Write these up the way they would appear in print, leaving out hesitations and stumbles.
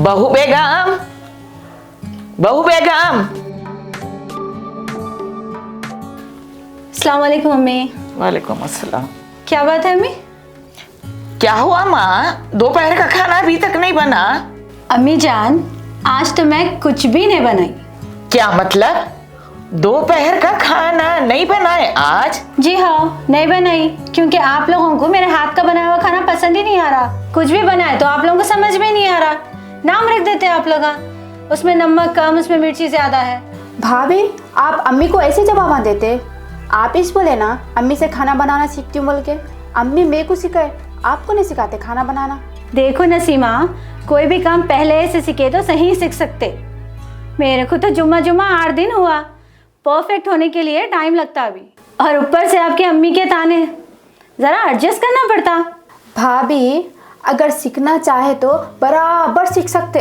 बहू बेगम, बहू बेगम। अस्सलाम वालेकुम मम्मी। वालेकुम अस्सलाम। क्या बात है अम्मी? क्या हुआ माँ, दोपहर का खाना अभी तक नहीं बना? अम्मी जान, आज तो मैं कुछ भी नहीं बनाई। क्या मतलब? दोपहर का खाना नहीं बनाए आज? जी हाँ, नहीं बनाई, क्योंकि आप लोगों को मेरे हाथ का बनाया हुआ खाना पसंद ही नहीं आ रहा। कुछ भी बनाए तो आप लोगों को समझ में नहीं आ रहा। नाम रख देते हैं आप लोग, उसमें नमक कम, उसमें मिर्ची ज्यादा है। भाभी, आप अम्मी को ऐसे जवाब देते? आप इस बोले ना अम्मी से खाना बनाना सीखती हूँ बोल के। अम्मी मेरे को सिखाए, आपको नहीं सिखाते खाना बनाना। देखो नसीमा, कोई भी काम पहले से सीखे तो सही सीख सकते। मेरे को तो जुम्मा 8 दिन हुआ, परफेक्ट होने के लिए टाइम लगता अभी। और ऊपर से आपकी अम्मी के ताने, जरा एडजस्ट करना पड़ता। भाभी, अगर सीखना चाहे तो बराबर सीख सकते,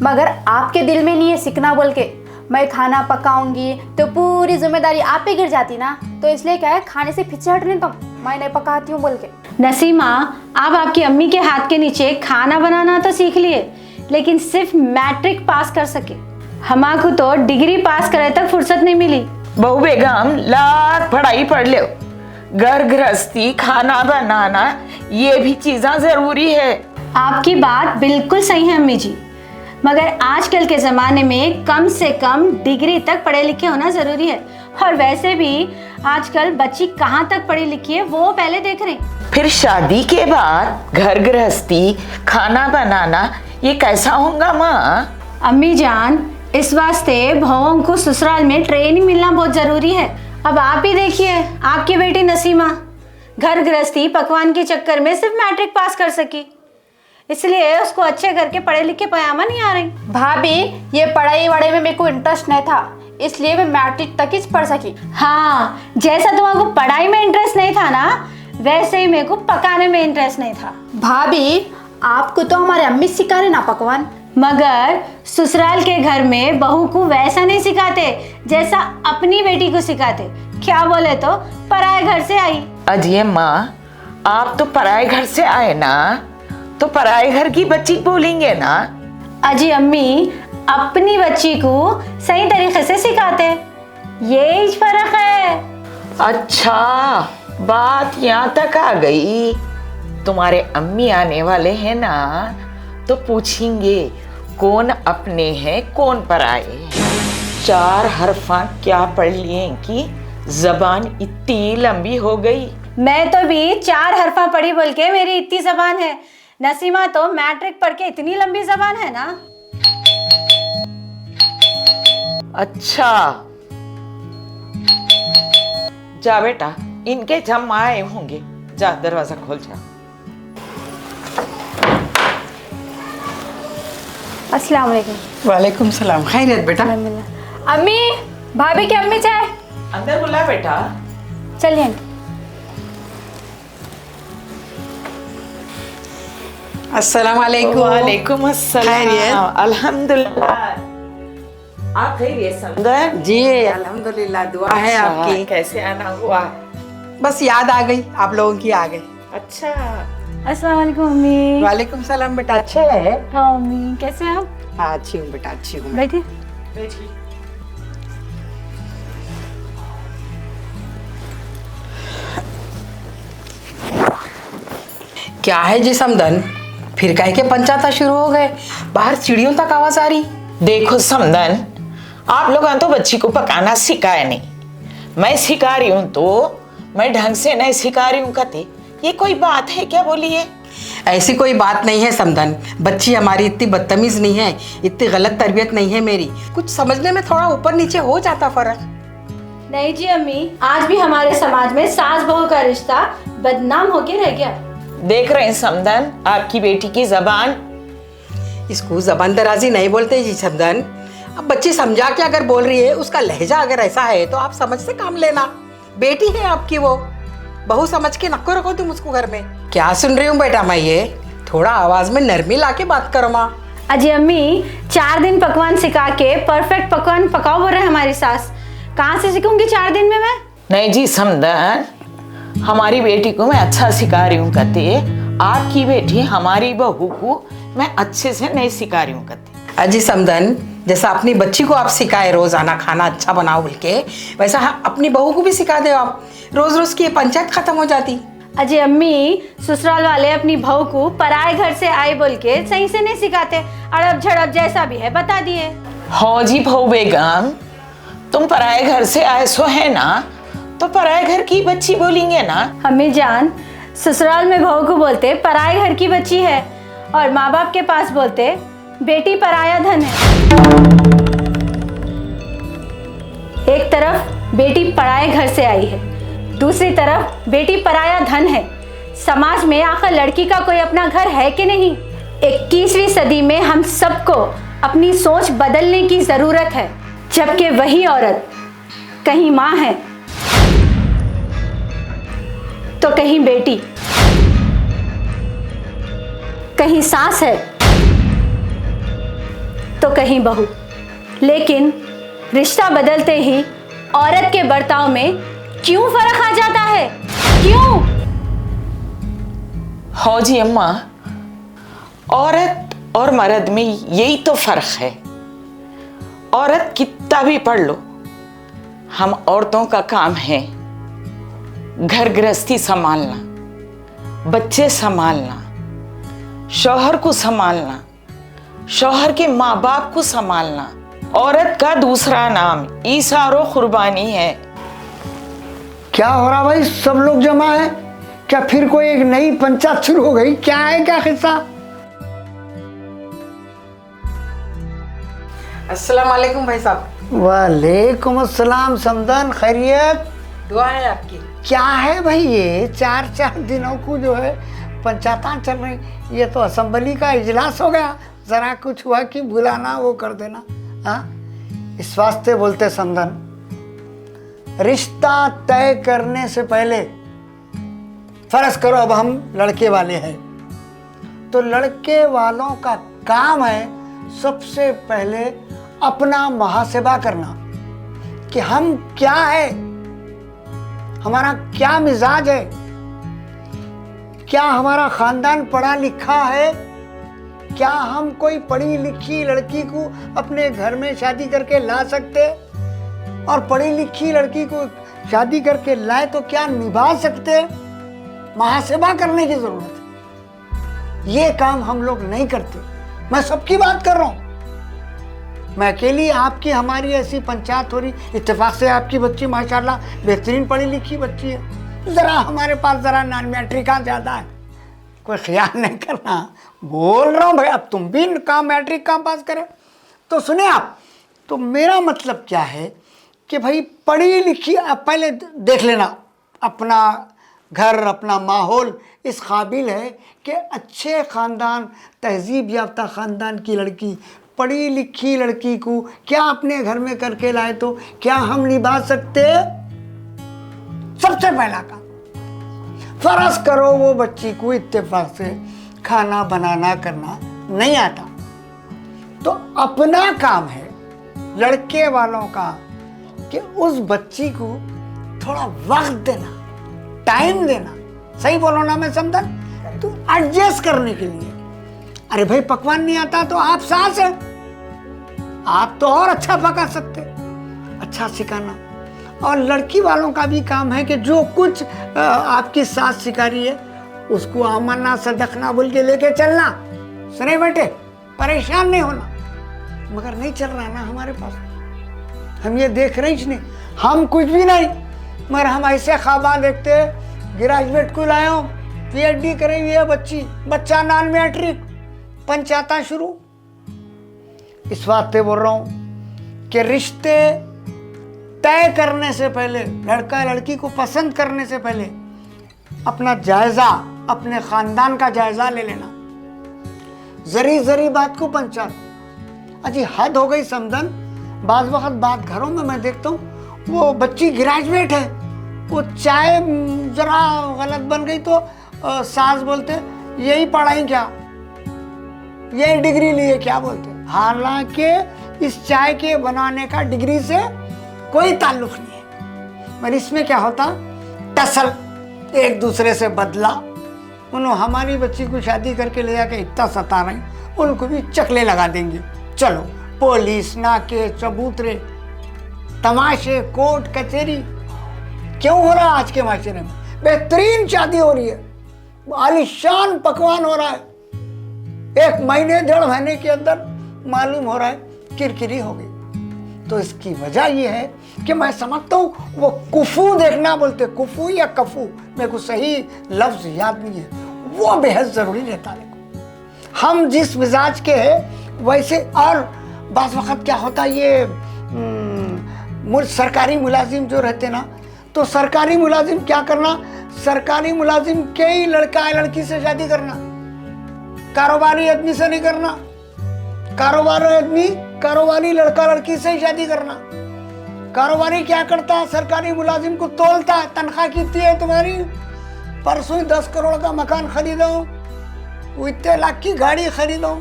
मगर आपके दिल में नहीं है सीखना बोल के। मैं खाना पकाऊंगी तो पूरी जिम्मेदारी आप पे गिर जाती ना, तो इसलिए क्या है, खाने से पीछे हटने तुम, मैं नहीं पकाती हूँ बोल के। नसीमा, आप आपकी अम्मी के हाथ के नीचे खाना बनाना तो सीख लिए, लेकिन सिर्फ मैट्रिक पास कर सके। हमारे को तो डिग्री पास करे तक फुर्सत नहीं मिली। बहू बेगम, लाख पढ़ाई पढ़ लो, घर गृहस्थी, खाना बनाना, ये भी चीज़ें जरूरी है। आपकी बात बिल्कुल सही है अम्मी जी, मगर आजकल के ज़माने में कम से कम डिग्री तक पढ़े लिखे होना ज़रूरी है। और वैसे भी आजकल बच्ची कहाँ तक पढ़ी लिखी है वो पहले देख रहे हैं। फिर शादी के बाद घर गृहस्थी, खाना बनाना, ये कैसा होगा माँ? अम्मी जान, इस वास्ते बहुओं को ससुराल में ट्रेनिंग मिलना बहुत ज़रूरी है। अब आप ही देखिए, आपकी बेटी नसीमा घर गृहस्थी पकवान के चक्कर में सिर्फ मैट्रिक पास कर सकी, इसलिए उसको अच्छे करके पढ़े लिखे पयामा नहीं आ रही। भाभी, ये पढ़ाई वढ़ाई में मेरे को इंटरेस्ट नहीं था, इसलिए मैं मैट्रिक तक ही पढ़ सकी। हाँ, जैसा तुम्हारे पढ़ाई में इंटरेस्ट नहीं था ना, वैसे ही मेरे को पकाने में इंटरेस्ट नहीं था। भाभी, आपको तो हमारे अम्मी सिखा रहे ना पकवान, मगर ससुराल के घर में बहू को वैसा नहीं सिखाते जैसा अपनी बेटी को सिखाते। क्या बोले तो पराये घर से आई। अजय माँ, आप तो पराये घर से आए ना, तो पराये घर की बच्ची बोलेंगे ना। अजी अम्मी अपनी बच्ची को सही तरीके से सिखाते, ये फर्क है। अच्छा, बात यहाँ तक आ गई। तुम्हारे अम्मी आने वाले हैं ना, तो पूछेंगे कौन अपने हैं कौन पराए। 4 हरफा क्या पढ़ लिए कि जबान इतनी लंबी हो गई। मैं तो भी 4 हरफा पढ़ी बोल के मेरी इतनी जबान है। नसीमा तो मैट्रिक पढ़ के इतनी लंबी जबान है ना। अच्छा, जा बेटा, इनके जम आए होंगे, जा दरवाजा खोल जा। अस्सलाम वालेकुम। वालेकुम सलाम। खैरियत बेटा? अम्मी, भाभी की अम्मी चाय। अंदर बुला बेटा। चलिए। अस्सलाम वालेकुम। वालेकुम अस्सलाम। खैरियत? अल्हम्दुलिल्लाह। आप खैरियत समदर? जी अल्हम्दुलिल्लाह, दुआ है आपकी। कैसे आना हुआ? बस याद आ गई, आप लोगों की आ गई। अच्छा। अस्सलाम वालेकुम मम्मी। वालेकुम सलाम बेटा। अच्छा है? हाँ मम्मी, कैसे हैं आप? हाँ अच्छी हूँ बेटा, अच्छी हूँ। बैठिए। बैठिए। क्या है जी समदन, फिर कह के पंचायत शुरू हो गए? बाहर सीढ़ियों तक आवाज आ रही। देखो समदन, आप लोगों तो बच्ची को पकाना सिखाया नहीं, मैं सिखा रही हूँ तो मैं ढंग से नहीं सिखा रही हूँ कहते, ये कोई बात है क्या? बोलिए। ऐसी कोई बात नहीं है समदन, बच्ची हमारी इतनी बदतमीज नहीं है, इतनी गलत तरबियत नहीं है मेरी। कुछ समझने में थोड़ा ऊपर नीचे हो जाता फर्क। नहीं जी अम्मी, आज भी हमारे समाज में सास बहू का रिश्ता बदनाम होके रह गया। देख रहे हैं समदन, आपकी बेटी की जबान। इसको जबान दराजी नहीं बोलते जी समदन। अब बच्ची समझा के अगर बोल रही है, उसका लहजा अगर ऐसा है तो आप समझ से काम लेना। बेटी है आपकी, वो बहू समझ के नको रखो तुम उसको घर में। क्या सुन रही हूँ बेटा मैं ये? थोड़ा आवाज में नरमी ला के बात करो माँ। अजी अम्मी, 4 दिन पकवान सिखा के परफेक्ट पकवान पकाओ बोल रहे हमारी सास। कहाँ से सीखूंगी 4 दिन में मैं? नहीं जी समदन, हमारी बेटी को मैं अच्छा सिखा रही हूँ कहते, आपकी बेटी हमारी बहू को मैं अच्छे से नहीं सिखा रही हूँ कति। अजी समदन, जैसा अपनी बच्ची को आप सिखाए रोजाना खाना अच्छा बनाओ बोल के, वैसा अपनी बहू को भी सिखा दो आप। रोज रोज की ये पंचायत खत्म हो जाती। अजय अम्मी, ससुराल वाले अपनी बहू को पराए घर से आए बोल के सही से नहीं सिखाते, अड़प झड़प जैसा भी है बता दिए। हो जी बहू बेगम, तुम पराए घर से आए सो है ना, तो पराए घर की बच्ची बोलेंगे ना। अम्मी जान, ससुराल में बहू को बोलते पराए घर की बच्ची है, और माँ बाप के पास बोलते बेटी पराया धन है। एक तरफ बेटी पराए घर से आई है, दूसरी तरफ बेटी पराया धन है। समाज में आखिर लड़की का कोई अपना घर है कि नहीं? 21वीं सदी में हम सबको अपनी सोच बदलने की जरूरत है, जबकि वही औरत कहीं माँ है तो कहीं बेटी, कहीं सास है तो कहीं बहू। लेकिन रिश्ता बदलते ही औरत के बर्ताव में क्यों फर्क आ जाता है? क्यों? हो जी अम्मा, औरत और मर्द में यही तो फर्क है। औरत कितना भी पढ़ लो, हम औरतों का काम है घर गृहस्थी संभालना, बच्चे संभालना, शौहर को संभालना, शौहर के माँ बाप को संभालना। औरत का दूसरा नाम ईसारो कुर्बानी है। क्या हो रहा भाई, सब लोग जमा है क्या? फिर कोई एक नई पंचायत शुरू हो गई? क्या है, क्या किस्सा? अस्सलाम वालेकुम भाई साहब। वालेकुम अस्सलाम समदन, खैरियत? दुआ है आपकी। क्या है भाई, ये 4 दिनों को जो है पंचायत चल रही, ये तो असेंबली का इजलास हो गया। जरा कुछ हुआ कि बुलाना वो कर देना। हाँ, इस वास्ते बोलते समदन, रिश्ता तय करने से पहले फर्ज करो अब हम लड़के वाले हैं, तो लड़के वालों का काम है सबसे पहले अपना मुहासिबा करना कि हम क्या है, हमारा क्या मिजाज है, क्या हमारा खानदान पढ़ा लिखा है, क्या हम कोई पढ़ी लिखी लड़की को अपने घर में शादी करके ला सकते, और पढ़ी लिखी लड़की को शादी करके लाए तो क्या निभा सकते। मुहासिबा करने की जरूरत है। ये काम हम लोग नहीं करते। मैं सबकी बात कर रहा हूं, मैं अकेली आपकी हमारी ऐसी पंचायत हो रही। इत्तेफाक से आपकी बच्ची माशाल्लाह बेहतरीन पढ़ी लिखी बच्ची है। जरा हमारे पास जरा नॉन मैट्रिक का ज्यादा है, कोई ख्याल नहीं करना। बोल रहा हूँ भाई, अब तुम भी काम मैट्रिक का पास करें तो सुने आप। तो मेरा मतलब क्या है कि भाई पढ़ी लिखी, आप पहले देख लेना अपना घर, अपना माहौल इस काबिल है कि अच्छे ख़ानदान, तहजीब याफ्ता ख़ानदान की लड़की, पढ़ी लिखी लड़की को क्या अपने घर में करके लाए तो क्या हम निभा सकते। सबसे पहला काम, फर्ज करो वो बच्ची को इत्तेफाक से खाना बनाना करना नहीं आता, तो अपना काम है लड़के वालों का कि उस बच्ची को थोड़ा वक्त देना, टाइम देना। सही बोलो ना मैं समझन? तो एडजस्ट करने के लिए, अरे भाई पकवान नहीं आता तो आप सास है, आप तो और अच्छा पका सकते, अच्छा सिखाना। और लड़की वालों का भी काम है कि जो कुछ आपकी सास सिखा रही है उसको आमना सदकना बोल के लेके चलना। सुने बेटे, परेशान नहीं होना। मगर नहीं चल रहा ना हमारे पास, हम ये देख रहे ही नहीं, हम कुछ भी नहीं, मगर हम ऐसे ख्वाबा देखते। ग्रेजुएट को लाए हो, PhD करे हुई है बच्ची, बच्चा नॉन मैट्रिक, पंचायत शुरू। इस वास्ते बोल रहा हूँ कि रिश्ते तय करने से पहले, लड़का लड़की को पसंद करने से पहले अपना जायजा, अपने खानदान का जायजा ले लेना। जरी जरी बात को पंचायत, अजी हद हो गई समझन। बाज वक्त बात घरों में मैं देखता हूँ, वो बच्ची ग्रेजुएट है, वो चाय जरा गलत बन गई तो सास बोलते यही पढ़ाई क्या, यही डिग्री लिए क्या बोलते। हालांकि इस चाय के बनाने का डिग्री से कोई ताल्लुक नहीं है, पर इसमें क्या होता, टसल, एक दूसरे से बदला। उन्होंने हमारी बच्ची को शादी करके ले जाके इतना सता रही, उनको भी चकले लगा देंगे। चलो, पुलिस, नाके, चबूतरे, तमाशे, कोर्ट कचहरी, क्यों हो रहा है आज के माशरे में? बेहतरीन शादी हो रही है, आलीशान पकवान हो रहा है, 1 महीने 1.5 महीने के अंदर मालूम हो रहा है किरकिरी हो गई। तो इसकी वजह यह है कि मैं समझता हूँ वो कुफू देखना बोलते, कुफू या कफू, मेरे को सही लफ्ज याद नहीं है, वो बेहद जरूरी रहता है। हम जिस मिजाज के हैं वैसे, और बाज़ वक़्त क्या होता है, ये सरकारी मुलाजिम जो रहते ना, तो सरकारी मुलाजिम क्या करना, सरकारी मुलाजिम के ही लड़का या लड़की से शादी करना, कारोबारी आदमी से नहीं करना, कारोबारी लड़का लड़की से ही शादी करना। कारोबारी क्या करता है, सरकारी मुलाजिम को तोलता है, तनख्वाह कितनी है तुम्हारी, परसों ही 10 करोड़ का मकान खरीदो, इतने लाख की गाड़ी खरीदो,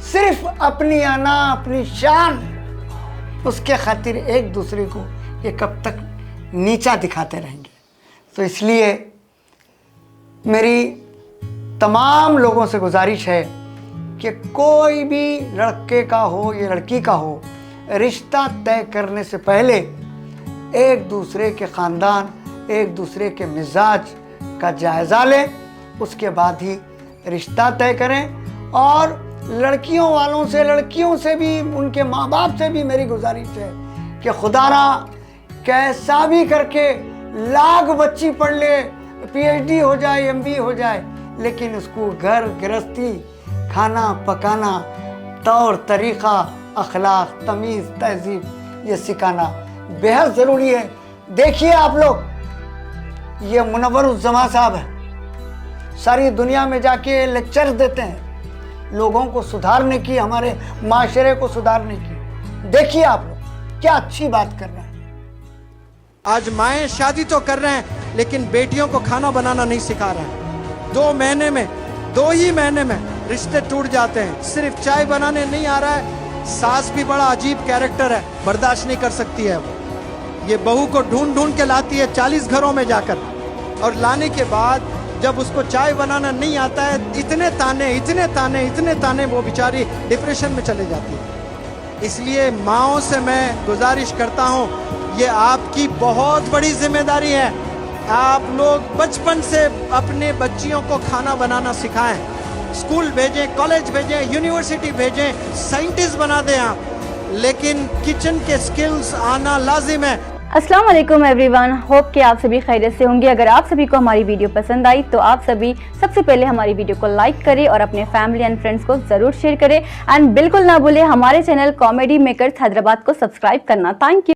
सिर्फ अपनी आना, अपनी शान, उसके खातिर एक दूसरे को ये कब तक नीचा दिखाते रहेंगे। तो इसलिए मेरी तमाम लोगों से गुजारिश है कि कोई भी लड़के का हो या लड़की का हो, रिश्ता तय करने से पहले एक दूसरे के ख़ानदान, एक दूसरे के मिजाज का जायज़ा लें, उसके बाद ही रिश्ता तय करें। और लड़कियों वालों से, लड़कियों से भी, उनके माँ बाप से भी मेरी गुजारिश है कि खुदारा कैसा भी करके लाख बच्ची पढ़ ले, PhD हो जाए, MBA हो जाए, लेकिन उसको घर गृहस्थी, खाना पकाना, तौर तरीक़ा, अखलाक, तमीज़, तहजीब ये सिखाना बेहद ज़रूरी है। देखिए आप लोग, ये मुनव्वरुज़्ज़मा साहब है, सारी दुनिया में जाके लेक्चर्स देते हैं लोगों को सुधारने की, हमारे माशरे को सुधारने की। देखिए आप लोग क्या अच्छी बात कर रहे हैं। आज माएँ शादी तो कर रहे हैं लेकिन बेटियों को खाना बनाना नहीं सिखा रहे हैं। 2 ही महीने में रिश्ते टूट जाते हैं। सिर्फ चाय बनाने नहीं आ रहा है, सास भी बड़ा अजीब कैरेक्टर है, बर्दाश्त नहीं कर सकती है वो। ये बहू को ढूंढ के लाती है 40 घरों में जाकर, और लाने के बाद जब उसको चाय बनाना नहीं आता है, इतने ताने वो बेचारी डिप्रेशन में चले जाती है। इसलिए माँओं से मैं गुजारिश करता हूँ, ये आपकी बहुत बड़ी जिम्मेदारी है। आप लोग बचपन से अपने बच्चियों को खाना बनाना सिखाएं, स्कूल भेजें, कॉलेज भेजें, यूनिवर्सिटी भेजें, साइंटिस्ट बना दें आप, लेकिन किचन के स्किल्स आना लाजिम है। अस्सलाम वालेकुम एवरीवन, होप कि आप सभी खैरियत से होंगे। अगर आप सभी को हमारी वीडियो पसंद आई तो आप सभी सबसे पहले हमारी वीडियो को लाइक करें और अपने फैमिली एंड फ्रेंड्स को ज़रूर शेयर करें, एंड बिल्कुल ना भूलें हमारे चैनल कॉमेडी मेकर्स हैदराबाद को सब्सक्राइब करना। Thank you.